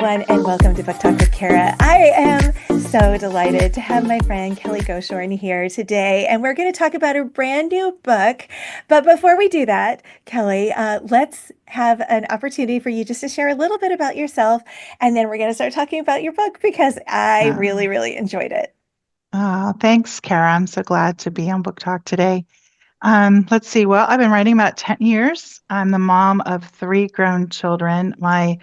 everyone, and welcome to Book Talk with Kara. I am so delighted to have my friend Kelly Goshorn here today, and we're going to talk about a brand new book. But before we do that, Kelly, let's have an opportunity for you just to share a little bit about yourself, and then we're going to start talking about your book because I really, really enjoyed it. Thanks, Kara. I'm so glad to be on Book Talk today. Let's see. Well, I've been writing about 10 years. I'm the mom of three grown children. My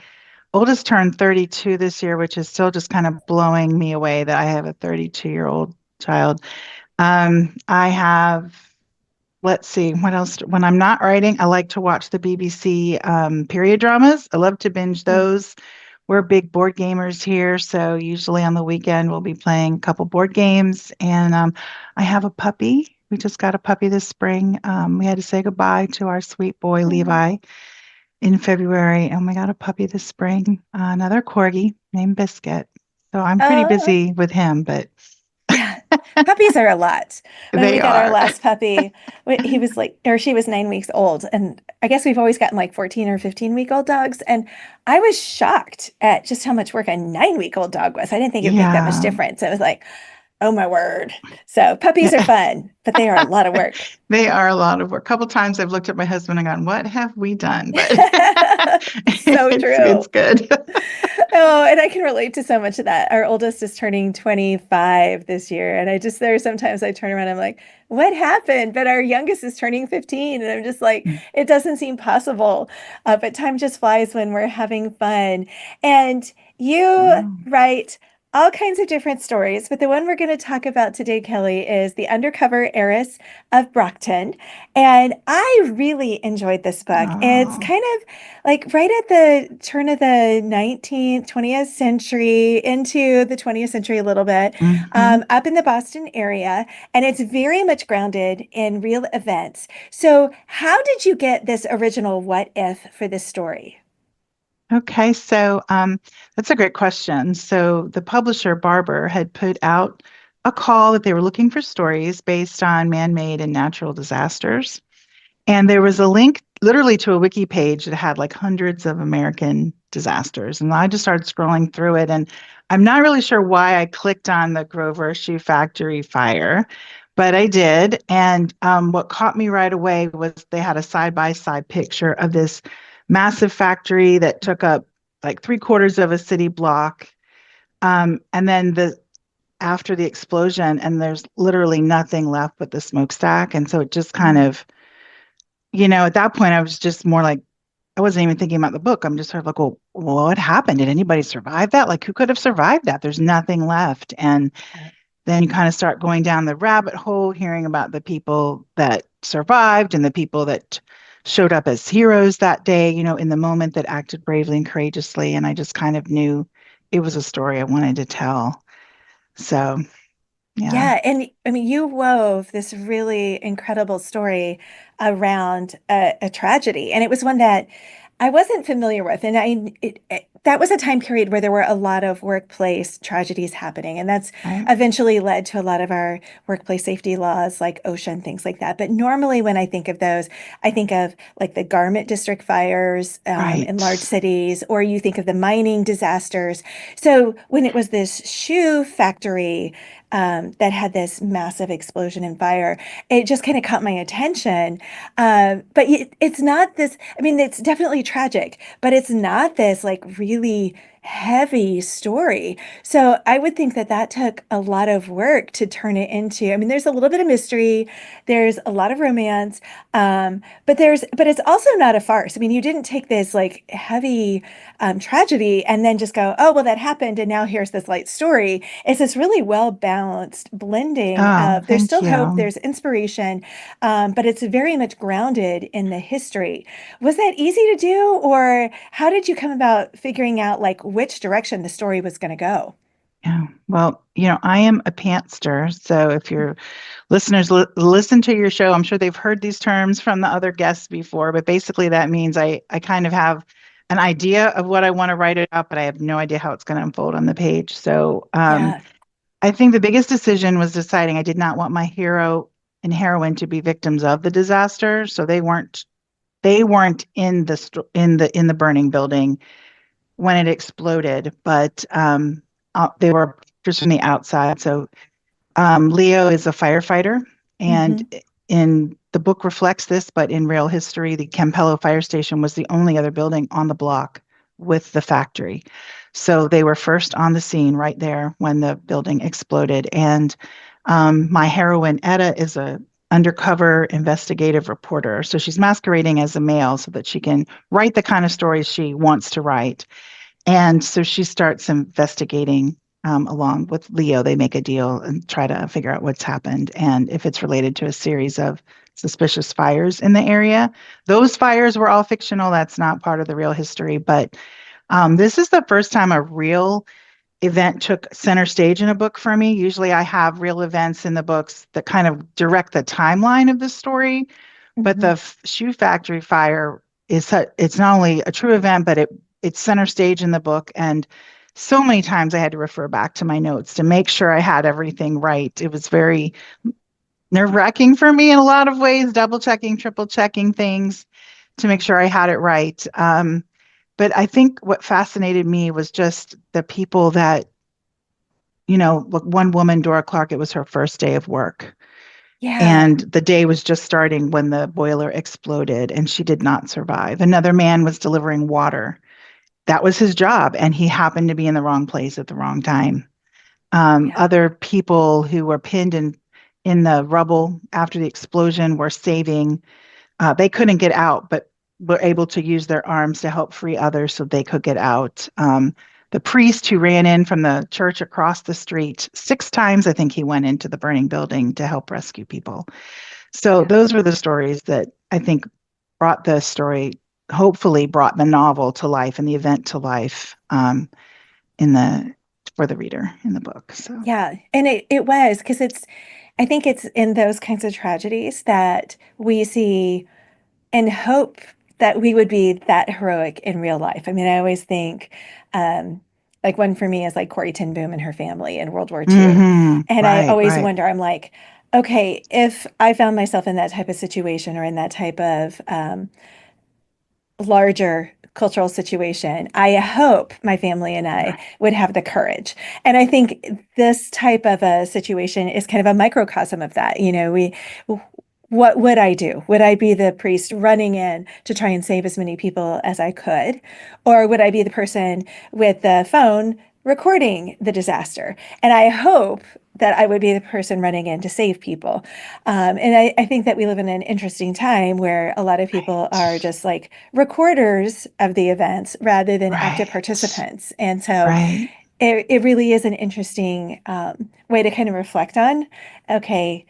oldest turned 32 this year, which is still just kind of blowing me away that I have a 32-year-old child. I have, let's see, what else? When I'm not writing, I like to watch the BBC period dramas. I love to binge those. We're big board gamers here, so usually on the weekend we'll be playing a couple board games. And I have a puppy. We just got a puppy this spring. We had to say goodbye to our sweet boy, Levi, in February, and we got a puppy this spring, another corgi named Biscuit. So I'm pretty busy with him, but yeah, puppies are a lot. When we got our are. last puppy, he was like, or she was 9 weeks old. And I guess we've always gotten like 14 or 15-week-old dogs. And I was shocked at just how much work a 9-week-old dog was. I didn't think it'd make that much difference. It was like, oh my word. So puppies are fun, but they are a lot of work. They are a lot of work. A couple times I've looked at my husband and gone, what have we done? But so true. It's good. Oh, and I can relate to so much of that. Our oldest is turning 25 this year. And there are sometimes I turn around and I'm like, what happened? But our youngest is turning 15. And I'm just like, it doesn't seem possible. But time just flies when we're having fun. And you write all kinds of different stories, but the one we're going to talk about today, Kelly, is The Undercover Heiress of Brockton. And I really enjoyed this book. It's kind of like right at the turn of the 19th, 20th century into the 20th century a little bit, up in the Boston area. And it's very much grounded in real events. So how did you get this original what if for this story? Okay, so that's a great question. So the publisher, Barber, had put out a call that they were looking for stories based on man-made and natural disasters. And there was a link literally to a wiki page that had like hundreds of American disasters. And I just started scrolling through it. And I'm not really sure why I clicked on the Grover Shoe Factory fire, but I did. And what caught me right away was they had a side-by-side picture of this massive factory that took up like 3/4 of a city block. And then after the explosion, and there's literally nothing left but the smokestack. And so it just kind of, at that point, I was just more like, I wasn't even thinking about the book. I'm just sort of like, well, what happened? Did anybody survive that? Like, who could have survived that? There's nothing left. And then you kind of start going down the rabbit hole, hearing about the people that survived and the people that showed up as heroes that day, in the moment, that acted bravely and courageously. And I just kind of knew it was a story I wanted to tell. So, yeah. Yeah. And I mean, you wove this really incredible story around a tragedy. And it was one that I wasn't familiar with. And that was a time period where there were a lot of workplace tragedies happening. And that's eventually led to a lot of our workplace safety laws like OSHA and things like that. But normally when I think of those, I think of like the garment district fires in large cities, or you think of the mining disasters. So when it was this shoe factory that had this massive explosion and fire, it just kind of caught my attention. But it's not this, I mean, it's definitely tragic, but it's not this like really heavy story. So I would think that took a lot of work to turn it into. I mean, there's a little bit of mystery, there's a lot of romance, but it's also not a farce. I mean, you didn't take this like heavy tragedy and then just go, oh, well, that happened, and now here's this light story. It's this really well balanced blending of there's still hope, there's inspiration, but it's very much grounded in the history. Was that easy to do, or how did you come about figuring out like which direction the story was going to go? Yeah. Well, I am a pantster. So if your listeners listen to your show, I'm sure they've heard these terms from the other guests before, but basically that means I kind of have an idea of what I want to write about, but I have no idea how it's going to unfold on the page. So I think the biggest decision was deciding I did not want my hero and heroine to be victims of the disaster. So they weren't in the burning building. when it exploded, but they were just from the outside. So Leo is a firefighter, and Hmm. in the book reflects this, but in real history, the Campello Fire Station was the only other building on the block with the factory. So they were first on the scene right there when the building exploded. And my heroine, Etta, is a undercover investigative reporter. So she's masquerading as a male so that she can write the kind of stories she wants to write. And so she starts investigating along with Leo. They make a deal and try to figure out what's happened and if it's related to a series of suspicious fires in the area. Those fires were all fictional. That's not part of the real history. But this is the first time a real event took center stage in a book for me. Usually I have real events in the books that kind of direct the timeline of the story, but the Hmm. shoe factory fire it's not only a true event, but it's center stage in the book. And so many times I had to refer back to my notes to make sure I had everything right. It was very nerve-wracking for me in a lot of ways, double checking, triple checking things to make sure I had it right. But I think what fascinated me was just the people that, look, one woman, Dora Clark, it was her first day of work. Yeah. And the day was just starting when the boiler exploded and she did not survive. Another man was delivering water. That was his job, and he happened to be in the wrong place at the wrong time. Yeah. Other people who were pinned in the rubble after the explosion were saving. They couldn't get out, but were able to use their arms to help free others so they could get out. The priest who ran in from the church across the street 6 times, I think he went into the burning building to help rescue people. So Yeah. those were the stories that I think brought the story, hopefully brought the novel to life and the event to life in the for the reader in the book. So. Yeah. And it was because I think it's in those kinds of tragedies that we see and hope that we would be that heroic in real life. I mean, I always think, um, like one for me is like Corrie ten Boom and her family in World War II. And I Right, always right, wonder, I'm like, okay, if I found myself in that type of situation or in that type of larger cultural situation, I hope my family and I right, would have the courage. And I think this type of a situation is kind of a microcosm of that. What would I do? Would I be the priest running in to try and save as many people as I could? Or would I be the person with the phone recording the disaster? And I hope that I would be the person running in to save people. And I think that we live in an interesting time where a lot of people are just like recorders of the events rather than active right, participants. And so right. it really is an interesting way to kind of reflect on, okay,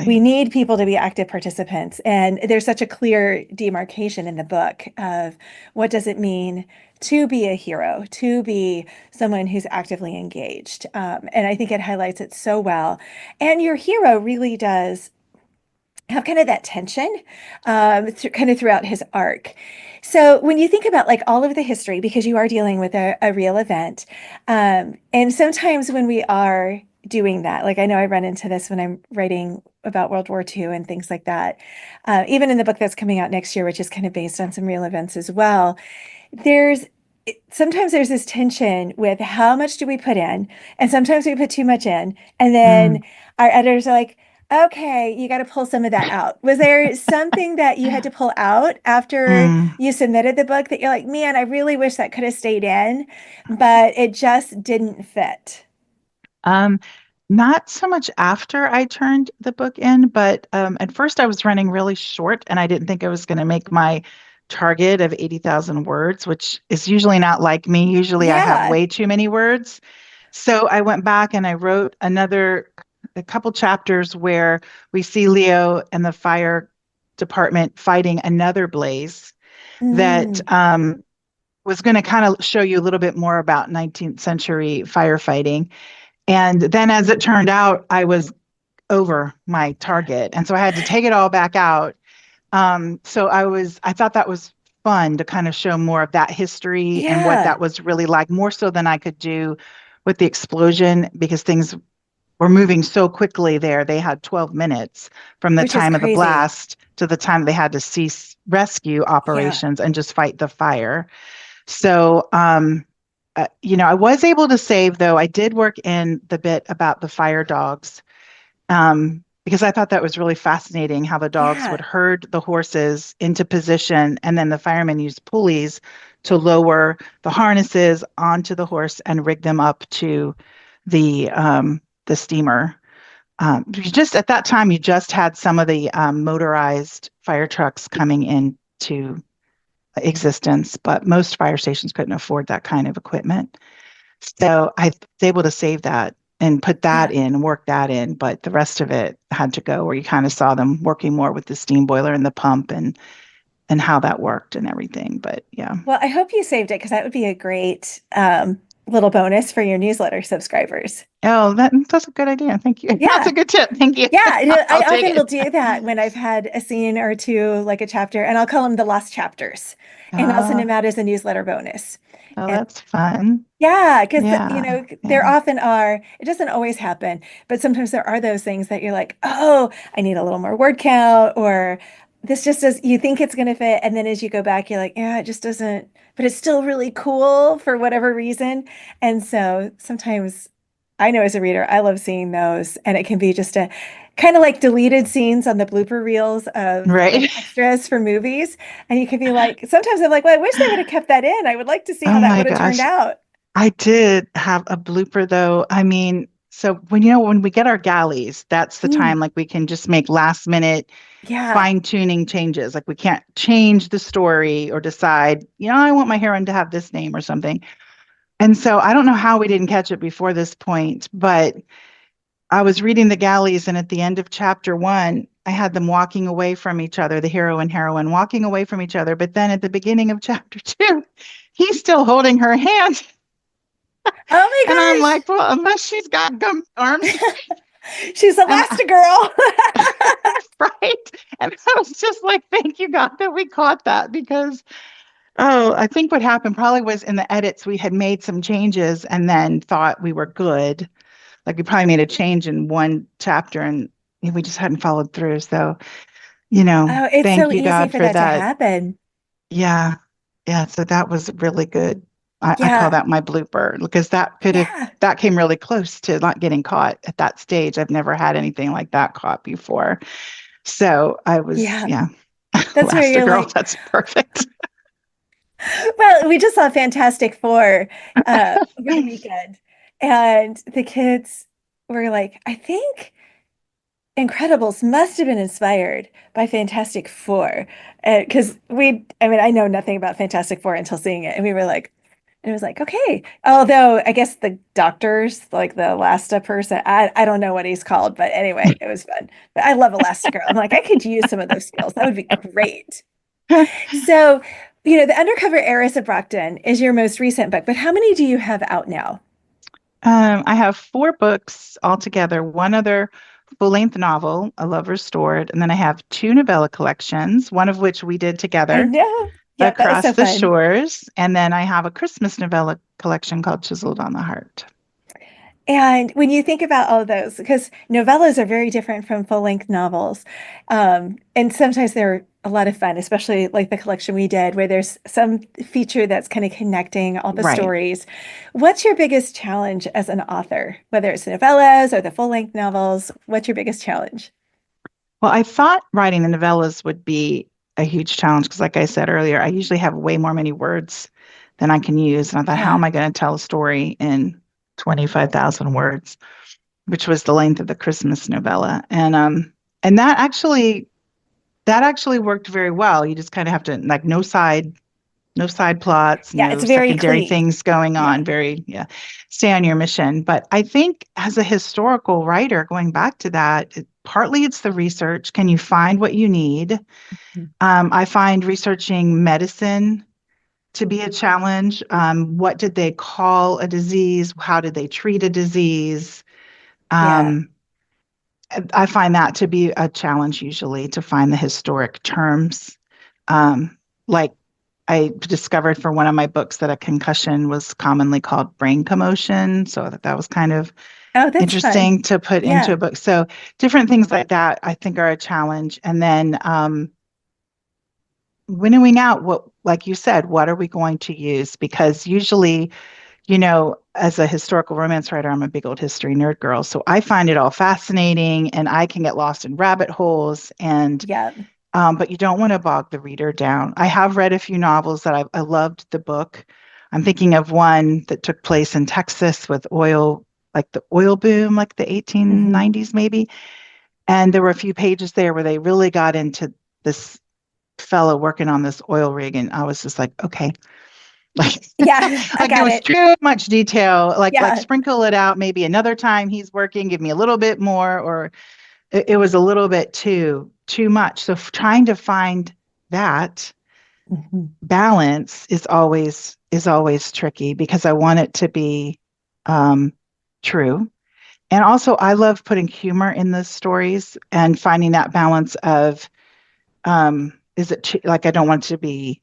we Exactly. need people to be active participants. And there's such a clear demarcation in the book of what does it mean to be a hero, to be someone who's actively engaged. And I think it highlights it so well. And your hero really does have kind of that tension kind of throughout his arc. So when you think about like all of the history, because you are dealing with a real event, and sometimes when we are doing that, like I know I run into this when I'm writing about World War II and things like that, even in the book that's coming out next year, which is kind of based on some real events as well, there's sometimes there's this tension with how much do we put in, and sometimes we put too much in, and then Mm. our editors are like, okay, you got to pull some of that out. Was there something that you had to pull out after Mm. you submitted the book that you're like, man, I really wish that could have stayed in, but it just didn't fit? Um, Not so much after I turned the book in, but at first I was running really short and I didn't think I was going to make my target of 80,000 words, which is usually not like me. Usually I have Yeah. way too many words. So I went back and I wrote a couple chapters where we see Leo and the fire department fighting another blaze that Mm, was going to kind of show you a little bit more about 19th century firefighting. And then as it turned out, I was over my target. And so I had to take it all back out. I thought that was fun to kind of show more of that history and what yeah, that was really like, more so than I could do with the explosion because things were moving so quickly there. They had 12 minutes from the which is time of the crazy. blast to the time they had to cease rescue Yeah. operations and just fight the fire. So, I was able to save, though. I did work in the bit about the fire dogs, because I thought that was really fascinating how the dogs would Yeah. herd the horses into position, and then the firemen used pulleys to lower the harnesses onto the horse and rig them up to the steamer. You just at that time, you just had some of the motorized fire trucks coming into existence, but most fire stations couldn't afford that kind of equipment. So I was able to save that and put that Yeah. in, work that in, but the rest of it had to go where you kind of saw them working more with the steam boiler and the pump and how that worked and everything. But yeah. Well, I hope you saved it because that would be a great little bonus for your newsletter subscribers. Oh, that's a good idea. Thank you. That's Yeah. a good tip. Thank you. Yeah, I I'll take often will it. do that when I've had a scene or two, like a chapter, and I'll call them the lost chapters, and I'll send Uh, them out as a newsletter bonus. oh, And that's fun. yeah, because Yeah. there Yeah. often are, it doesn't always happen, but sometimes there are those things that you're like, oh, I need a little more word count, or this just does, you think it's going to fit. And then as you go back, you're like, yeah, it just doesn't, but it's still really cool for whatever reason. And so sometimes I know as a reader, I love seeing those, and it can be just a kind of like deleted scenes on the blooper reels of like Right. extras for movies. And you can be like, sometimes I'm like, well, I wish they would have kept that in. I would like to see Oh how that my would have turned gosh. out. I did have a blooper though. I mean, so when we get our galleys, that's the Mm, time like we can just make last minute yeah. fine tuning changes. Like we can't change the story or decide, I want my heroine to have this name or something. And so I don't know how we didn't catch it before this point, but I was reading the galleys, and at the end of chapter one, I had them walking away from each other, the hero and heroine walking away from each other. But then at the beginning of chapter two, he's still holding her hand. Oh And I'm my like, well, unless she's got gum arms, gosh. She's and I, Elastigirl. right? And I was just like, thank you, God, that we caught that because, oh, I think what happened probably was in the edits, we had made some changes and then thought we were good. Like we probably made a change in one chapter and we just hadn't followed through. So, Oh, it's so thank you, easy God, for for that to that. happen. Yeah. Yeah. So that was really good. I call Yeah. that my blooper because Yeah. that came really close to not getting caught at that stage. I've never had anything like that caught before. So I was, Yeah. yeah, That's where you're Elastigirl, like, that's perfect. well, we just saw Fantastic Four over the weekend, and the kids were like, I think Incredibles must have been inspired by Fantastic Four. Because I mean, I know nothing about Fantastic Four until seeing it. And we were like, and it was like, okay. Although I guess the doctors, like the Elasta person, I don't know what he's called, but anyway, it was fun. But I love Elastigirl. I'm like, I could use some of those skills. That would be great. So, The Undercover Heiress of Brockton is your most recent book, but how many do you have out now? I have four books altogether, one other full-length novel, A Love Restored, and then I have two novella collections, one of which we did I together, know. Yep, that was Across so the fun. Shores, and then I have a Christmas novella collection called Chiseled on the Heart. And when you think about all of those, because novellas are very different from full-length novels, and sometimes they're a lot of fun, especially like the collection we did, where there's some feature that's kind of connecting all the Right. stories. What's your biggest challenge as an author, whether it's novellas or the full-length novels? What's your biggest challenge? Well, I thought writing the novellas would be a huge challenge because, like I said earlier, I usually have way more many words than I can use. And I thought, how Yeah, am I going to tell a story in 25,000 words, which was the length of the Christmas novella. And that actually worked very well. You just kind of have to like no side plots, yeah, it's no very secondary clean. things going Yeah. on. Very, yeah, stay on your mission. But I think as a historical writer, going back to that, partly it's the research. Can you find what you need? Mhm. I find researching medicine to be a challenge. What did they call a disease? How did they treat a disease? Yeah. Um, I find that to be a challenge usually to find the historic terms. Like I discovered for one of my books that a concussion was commonly called brain commotion. So that was kind of Oh, that's fun. interesting to put into a Yeah. book. So different things like that I think are a challenge. And then winnowing out what, like you said, what are we going to use? Because usually, as a historical romance writer, I'm a big old history nerd girl. So I find it all fascinating and I can get lost in rabbit holes. Yeah. But you don't want to bog the reader down. I have read a few novels that I loved the book. I'm thinking of one that took place in Texas with oil, like the oil boom, like the Hmm. 1890s maybe. And there were a few pages there where they really got into this fellow working on this oil rig. And I was just like, okay, like, Yeah, I like there got was it. too much detail. Like Yeah. sprinkle it out. Maybe another time he's working, give me a little bit more, or it was a little bit too much. So trying to find that Mhm. balance is always tricky because I want it to be um, true. And also, I love putting humor in the stories and finding that balance of is it like I don't want it to be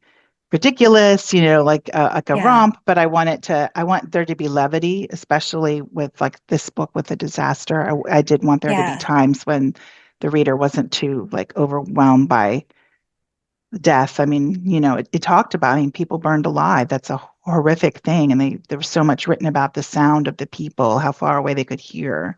ridiculous, like a Yeah. romp, but I want there to be levity, especially with like this book with a disaster. I did want there to be Yeah. times when the reader wasn't too like overwhelmed by death. I mean, it talked about, I mean, people burned alive. That's a horrific thing. And there was so much written about the sound of the people, how far away they could hear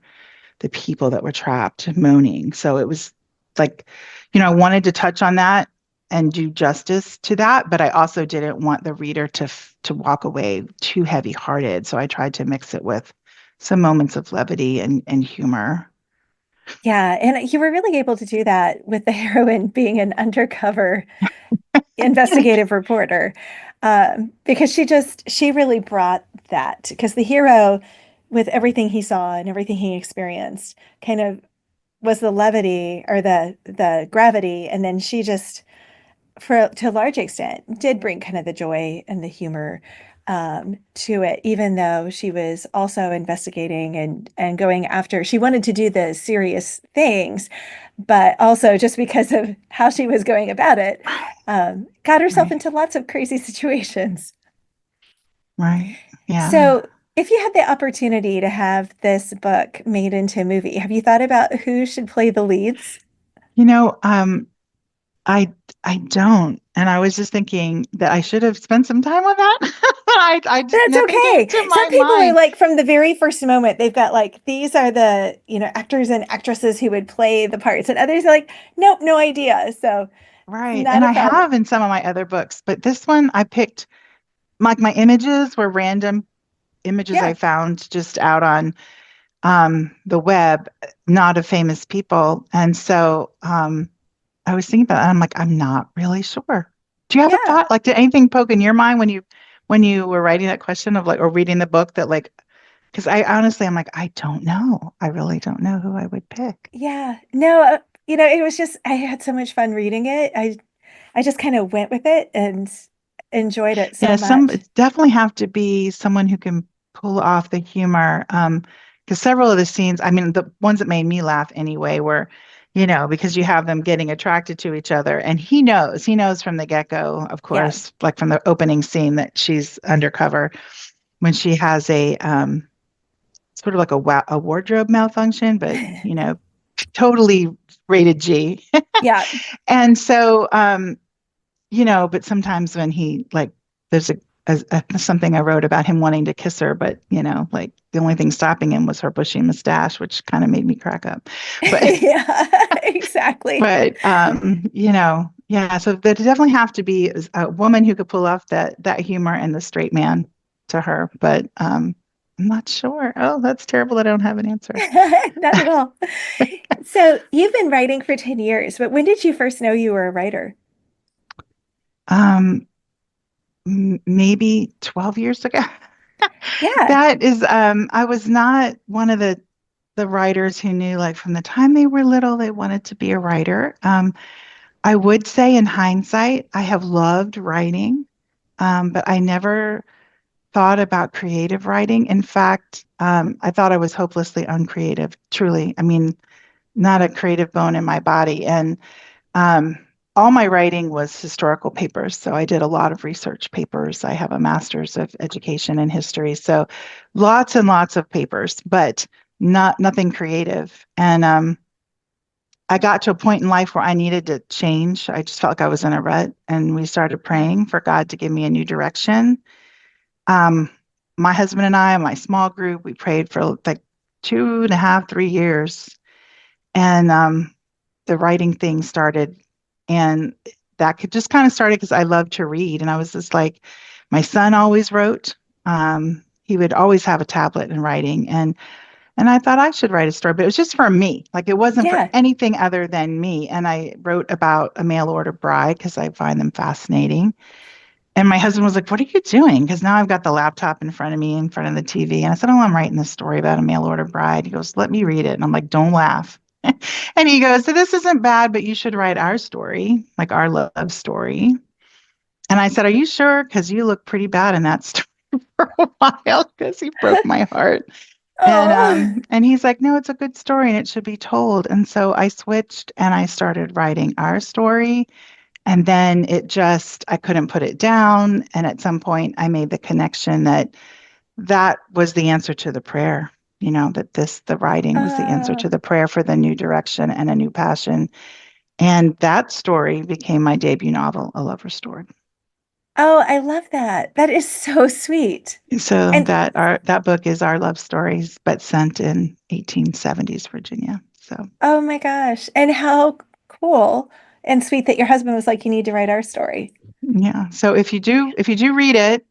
the people that were trapped moaning. So it was like, I wanted to touch on that and do justice to that, but I also didn't want the reader to walk away too heavy-hearted. So I tried to mix it with some moments of levity and humor. Yeah. And you were really able to do that with the heroine being an undercover investigative reporter. Because she really brought that because the hero, with everything he saw and everything he experienced, kind of was the levity or the gravity. And then she just, for to a large extent, did bring kind of the joy and the humor to it, even though she was also investigating and going after. She wanted to do the serious things, but also just because of how she was going about it, got herself Right. into lots of crazy situations. Right. Yeah. So, if you had the opportunity to have this book made into a movie, have you thought about who should play the leads? You know, um, I I don't. And I was just thinking that I should have spent some time on that. I just That's nothing came okay. to Some my people are mind. like from the very first moment, they've got like these are the, actors and actresses who would play the parts, and others are like, nope, no idea. So Right. not And a I problem. have in some of my other books, but this one I picked like my images were random images I Yeah, found just out on the web, not of famous people. And so I was thinking about it, and I'm like, I'm not really sure. Do you have a yeah, thought? Like, did anything poke in your mind when you were writing that question of like or reading the book that like because I honestly I'm like, I don't know. I really don't know who I would pick. yeah. No, it was just I had so much fun reading it. I just kind of went with it and enjoyed it so Yeah, much. it definitely have to be someone who can pull off the humor. Because several of the scenes, I mean, the ones that made me laugh anyway were, because you have them getting attracted to each other, and he knows from the get-go, of Yeah. course, like from the opening scene that she's undercover when she has a sort of like a wardrobe malfunction, but totally rated G. Yeah. And so, but sometimes when he like, there's something I wrote about him wanting to kiss her, but like the only thing stopping him was her bushy mustache, which kind of made me crack up. But, Yeah, exactly. yeah. So there definitely have to be a woman who could pull off that humor and the straight man to her. But I'm not sure. Oh, that's terrible. I don't have an answer. Not at all. So you've been writing for 10 years, but when did you first know you were a writer? Um, maybe 12 years ago. Yeah, That is, I was not one of the writers who knew like from the time they were little they wanted to be a writer. I would say in hindsight, I have loved writing, but I never thought about creative writing. In fact, I thought I was hopelessly uncreative, truly. I mean, not a creative bone in my body. And um, all my writing was historical papers. So I did a lot of research papers. I have a master's of education in history. So lots and lots of papers, but nothing creative. And I got to a point in life where I needed to change. I just felt like I was in a rut, and we started Yeah. praying for God to give me a new direction. Um, my husband and I, my small group, we prayed for like 2.5, 3 years, and the writing thing started, and that could just kind of started because I love to read, and I was just like, my son always wrote. He would always have a tablet and writing, and I thought I should write a story, but it was just for me. Like it wasn't for Yeah. anything other than me. And I wrote about a mail order bride because I find them fascinating. And my husband was like, "What are you doing?" Because now I've got the laptop in front of me, in front of the TV. And I said, "Oh, I'm writing this story about a mail order bride." He goes, "Let me read it." And I'm like, "Don't laugh." And he goes, "So this isn't bad, but you should write our story, like our love story." And I said, "Are you sure? Because you look pretty bad in that story for a while because he broke my heart." Oh. And he's like, "No, it's a good story and it should be told." And so I switched and I started writing our story. And then I couldn't put it down. And at some point, I made the connection that that was the answer to the prayer, that the writing was the answer Oh. to the prayer for the new direction and a new passion. And that story became my debut novel, A Love Restored. Oh, I love that. That is so sweet. So And that book is our love stories, but sent in 1870s Virginia. So oh my gosh. And how cool and sweet that your husband was like, you need to write our story. yeah. So if you do read it,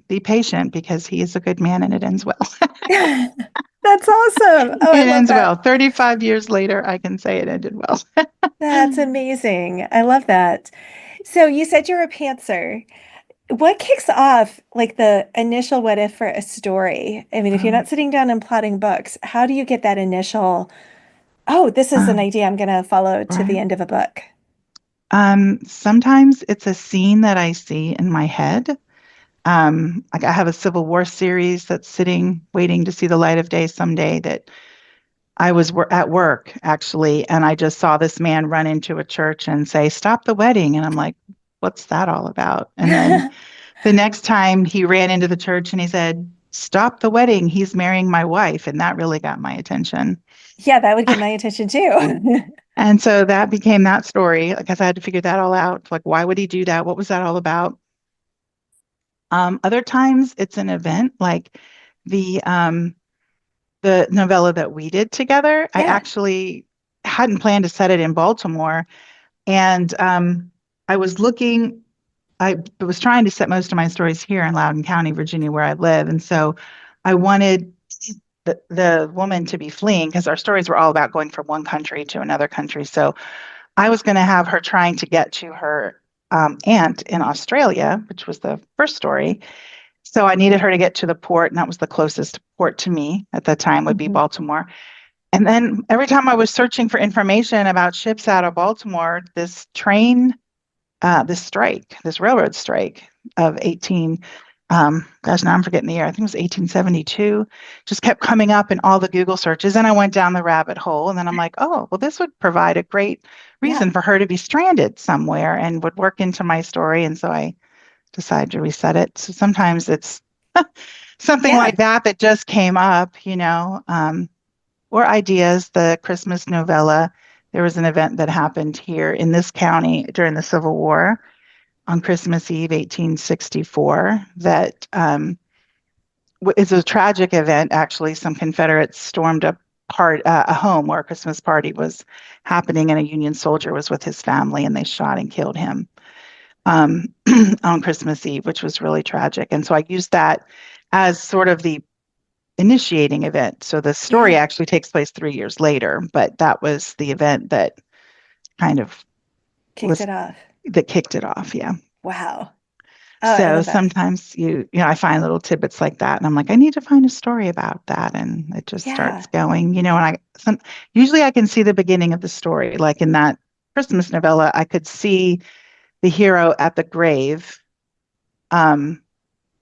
be patient because he is a good man and it ends well. That's awesome. Oh, I It love ends that. well. 35 years later, I can say it ended well. That's amazing. I love that. So you said you're a pantser. What kicks off like the initial what if for a story? I mean, if you're Um, not sitting down and plotting books, how do you get that initial, oh, this is an um, idea I'm going to follow to the right. end of a book? Sometimes it's a scene that I see in my head. Like I have a Civil War series that's sitting, waiting to see the light of day someday that I was at work actually, and I just saw this man run into a church and say, "Stop the wedding." And I'm like, "What's that all about?" And then the next time he ran into the church and he said, "Stop the wedding. He's marrying my wife." And that really got my attention. Yeah, that would get my attention too. And so that became that story because I had to figure that all out. Like, why would he do that? What was that all about? Other times it's an event like the um, the novella that we did together. I Yeah. actually hadn't planned to set it in Baltimore. And I was looking, I was trying to set most of my stories here in Loudoun County, Virginia, where I live. And so I wanted the woman to be fleeing because our stories were all about going from one country to another country. So I was going to have her trying to get to her aunt in Australia, which was the first story. So I needed her to get to the port, and that was the closest port to me at that time would be Mhm. Baltimore. And then every time I was searching for information about ships out of Baltimore, this railroad strike of 18, gosh, now I'm forgetting the year. I think it was 1872, just kept coming up in all the Google searches. And I went down the rabbit hole. And then I'm like, oh, well, this would provide a great Yeah. reason for her to be stranded somewhere and would work into my story. And so I decided to reset it. So sometimes it's something Yeah. like that just came up, or ideas. The Christmas novella. There was an event that happened here in this county during the Civil War on Christmas Eve, 1864, that is a tragic event. Actually, some Confederates stormed a home where a Christmas party was happening, and a Union soldier was with his family, and they shot and killed him um, on Christmas Eve, which was really tragic. And so I used that as sort of the initiating event. So the story Yeah. actually takes place 3 years later, but that was the event that kind of Kicked was it off. that kicked it off. Yeah. Wow. Oh, I So love that. sometimes I find little tidbits like that, and I'm like, I need to find a story about that, and it just starts Yeah. going, usually I can see the beginning of the story, like in that Christmas novella, I could see the hero at the grave um,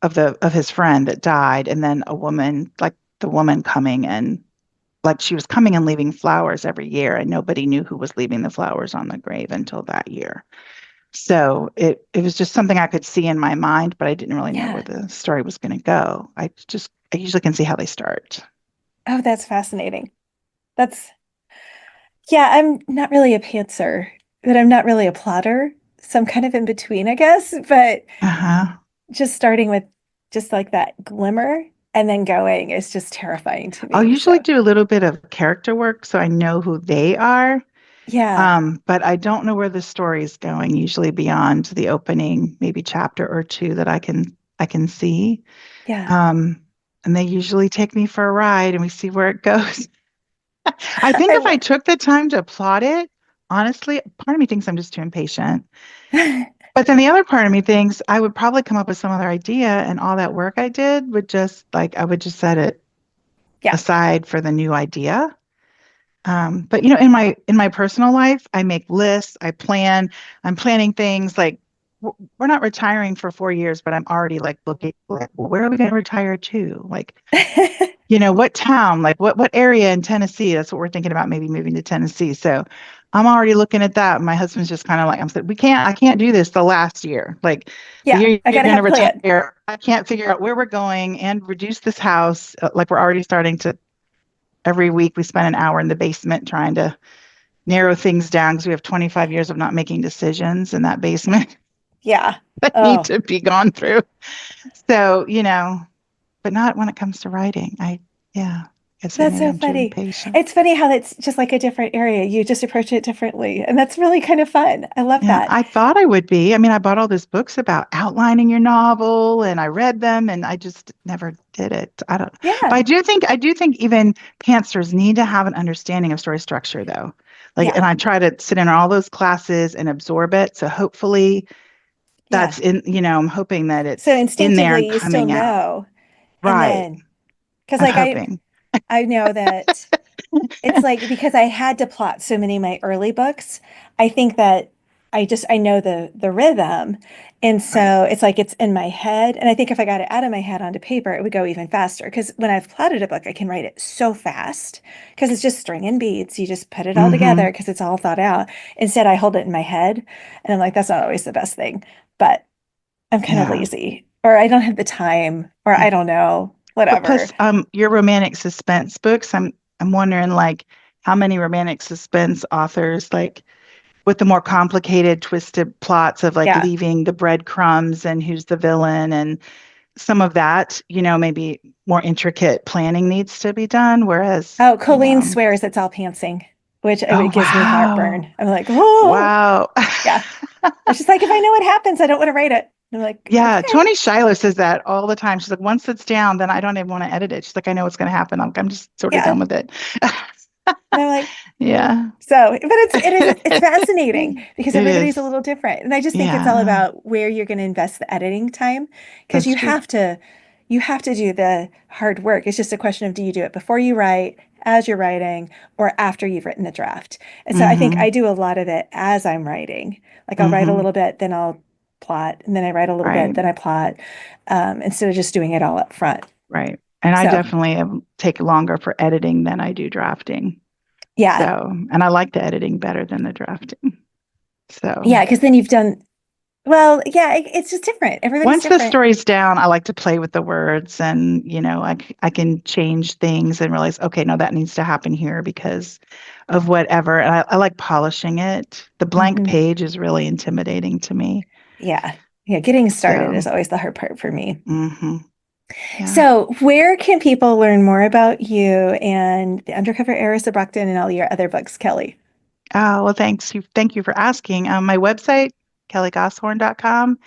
of his friend that died, and then a woman, like the woman coming and like she was coming and leaving flowers every year, and nobody knew who was leaving the flowers on the grave until that year. So it was just something I could see in my mind, but I didn't really know where Yeah. the story was going to go. I usually can see how they start. Oh, that's fascinating. That's Yeah, I'm not really a pantser, but I'm not really a plotter. So I'm kind of in between, I guess. But Uh-huh. just starting with just like that glimmer and then going is just terrifying to I'll me. usually So do a little bit of character work so I know who they are. yeah, But I don't know where the story is going, usually beyond the opening, maybe chapter or two that I can see. yeah. Um, and they usually take me for a ride and we see where it goes. I think I if I love took the time to plot it, honestly, part of me thinks I'm just too impatient. But then the other part of me thinks I would probably come up with some other idea and all that work I did would just like I would just set it yeah. aside for the new idea. But you know, in my personal life, I make lists, I plan, I'm planning things like we're not retiring for 4 years, but I'm already like looking, like, where are we going to retire to? Like, what town, like what area in Tennessee? That's what we're thinking about, maybe moving to Tennessee. So I'm already looking at that. My husband's just kind of like, I'm saying, I can't do this the last year. Like the Yeah, year I you're gotta going to have a plan. retire, I can't figure out where we're going and reduce this house. Like we're already starting to every week we spend an hour in the basement trying to narrow things down because we have 25 years of not making decisions in that basement Yeah. that need Oh, to be gone through. So, but not when it comes to writing. Yeah, I guess that's maybe so I'm too funny. impatient. It's funny how that's just like a different area. You just approach it differently. And that's really kind of fun. I love Yeah, that. I thought I would be. I mean, I bought all these books about outlining your novel and I read them and I just never did it. I don't, but Yeah. I do think even pantsers need to have an understanding of story structure though. Like, and Yeah. I try to sit in all those classes and absorb it. So hopefully Yeah. I'm hoping that So it's in there instinctively and you still coming out. know. And Right. then, because I'm like hoping. I know that it's like because I had to plot so many of my early books, I think that I know the rhythm. And Right. so it's like it's in my head. And I think if I got it out of my head onto paper, it would go even faster. Because when I've plotted a book, I can write it so fast because it's just string and beats. You just put it all together Hmm. because it's all thought out. Instead, I hold it in my head and I'm like, that's not always the best thing. But I'm kind of Yeah. lazy or I don't have the time or I don't know, But whatever. plus, your romantic suspense books, I'm wondering like how many romantic suspense authors like with the more complicated, twisted plots of like Yeah. leaving the breadcrumbs and who's the villain and some of that, maybe more intricate planning needs to be done. Whereas, Oh, Colleen swears it's all pantsing, which oh it gives me wow. heartburn. I'm like, oh, Wow. yeah. It's just like if I know what happens, I don't want to write it. I'm like, Yeah, okay, Tony Shiloh says that all the time. She's like, once it's down, then I don't even want to edit it. She's like, I know what's going to happen. I'm just sort of yeah. done with it. And I'm like, Yeah. so, but it's fascinating because It everybody's a is. little different. And I just think it's all Yeah, about where you're going to invest the editing time because that's true. you have to do the hard work. It's just a question of do you do it before you write, as you're writing, or after you've written the draft. And so I think Mm-hmm. I do a lot of it as I'm writing. Like I'll write a Mm-hmm. little bit, then I'll plot, and then I write a little bit, Right. then I plot, instead of just doing it all up front. Right. And I So definitely take longer for editing than I do drafting. yeah, So, and I like the editing better than the drafting. So, yeah, because then you've done well, yeah, it's just different. Everybody's once the different. story's down, I like to play with the words and, I can change things and realize, okay, no, that needs to happen here because of whatever. And I like polishing it. The blank Hmm. page is really intimidating to me. Yeah. Yeah. Getting started So, is always the hard part for me. yeah. So, where can people learn more about you and the Undercover Heiress of Brockton and all your other books, Kelly? Oh, well, thanks. Thank you for asking. My website, kellygoshorn.com,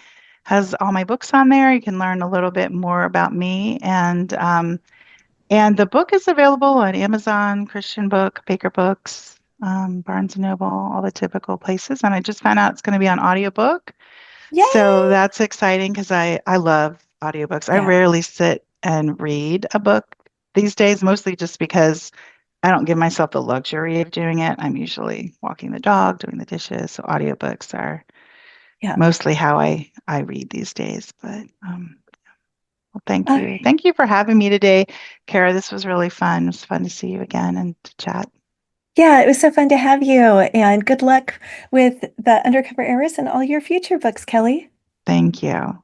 has all my books on there. You can learn a little bit more about me. And the book is available on Amazon, Christian Book, Baker Books, Barnes and Noble, all the typical places. And I just found out it's going to be on audiobook. So Yay! that's exciting because I love audiobooks. I Yeah. rarely sit and read a book these days, mostly just because I don't give myself the luxury of doing it. I'm usually walking the dog, doing the dishes. So audiobooks are Yeah. mostly how I read these days. But well, thank All you. right. Thank you for having me today, Kara. This was really fun. It was fun to see you again and to chat. Yeah, it was so fun to have you. And good luck with the Undercover Heiress and all your future books, Kelly. Thank you.